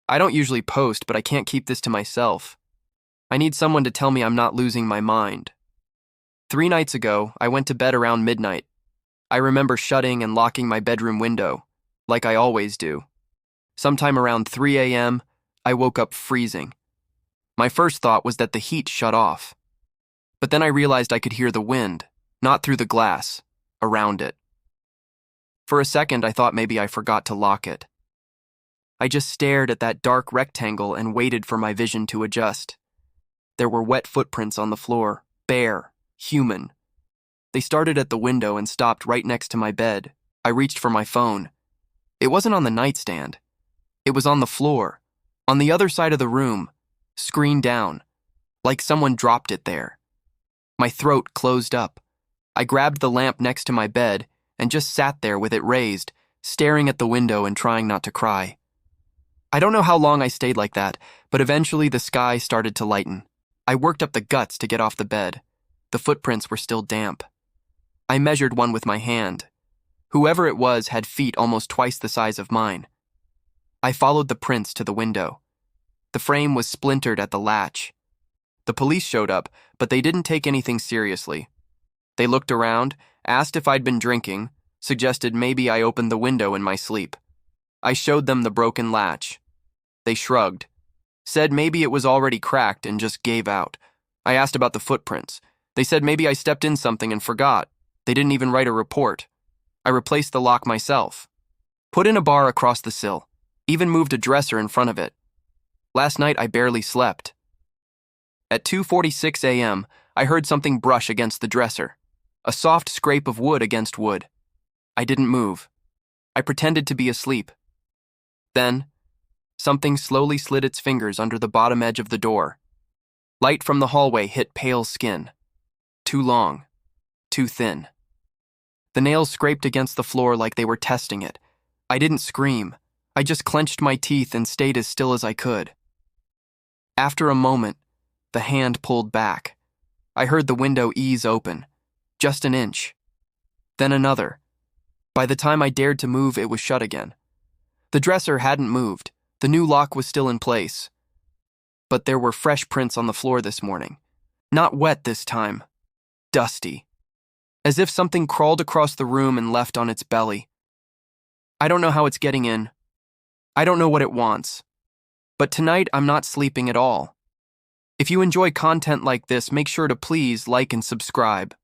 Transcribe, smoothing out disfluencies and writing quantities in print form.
I don't usually post, but I can't keep this to myself. I need someone to tell me I'm not losing my mind. 3 nights ago, I went to bed around midnight. I remember shutting and locking my bedroom window, like I always do. Sometime around 3 a.m., I woke up freezing. My first thought was that the heat shut off. But then I realized I could hear the wind, not through the glass, around it. For a second, I thought maybe I forgot to lock it. I just stared at that dark rectangle and waited for my vision to adjust. There were wet footprints on the floor, bare, human. They started at the window and stopped right next to my bed. I reached for my phone. It wasn't on the nightstand. It was on the floor, on the other side of the room, screen down, like someone dropped it there. My throat closed up. I grabbed the lamp next to my bed and just sat there with it raised, staring at the window and trying not to cry. I don't know how long I stayed like that, but eventually the sky started to lighten. I worked up the guts to get off the bed. The footprints were still damp. I measured one with my hand. Whoever it was had feet almost twice the size of mine. I followed the prints to the window. The frame was splintered at the latch. The police showed up, but they didn't take anything seriously. They looked around, asked if I'd been drinking, suggested maybe I opened the window in my sleep. I showed them the broken latch. They shrugged, said maybe it was already cracked and just gave out. I asked about the footprints. They said maybe I stepped in something and forgot. They didn't even write a report. I replaced the lock myself. Put in a bar across the sill. Even moved a dresser in front of it. Last night I barely slept. At 2:46 a.m., I heard something brush against the dresser. A soft scrape of wood against wood. I didn't move. I pretended to be asleep. Then, something slowly slid its fingers under the bottom edge of the door. Light from the hallway hit pale skin. Too long. Too thin. The nails scraped against the floor like they were testing it. I didn't scream. I just clenched my teeth and stayed as still as I could. After a moment, the hand pulled back. I heard the window ease open. Just an inch. Then another. By the time I dared to move, it was shut again. The dresser hadn't moved. The new lock was still in place. But there were fresh prints on the floor this morning. Not wet this time. Dusty. As if something crawled across the room and left on its belly. I don't know how it's getting in. I don't know what it wants. But tonight, I'm not sleeping at all. If you enjoy content like this, make sure to please like and subscribe.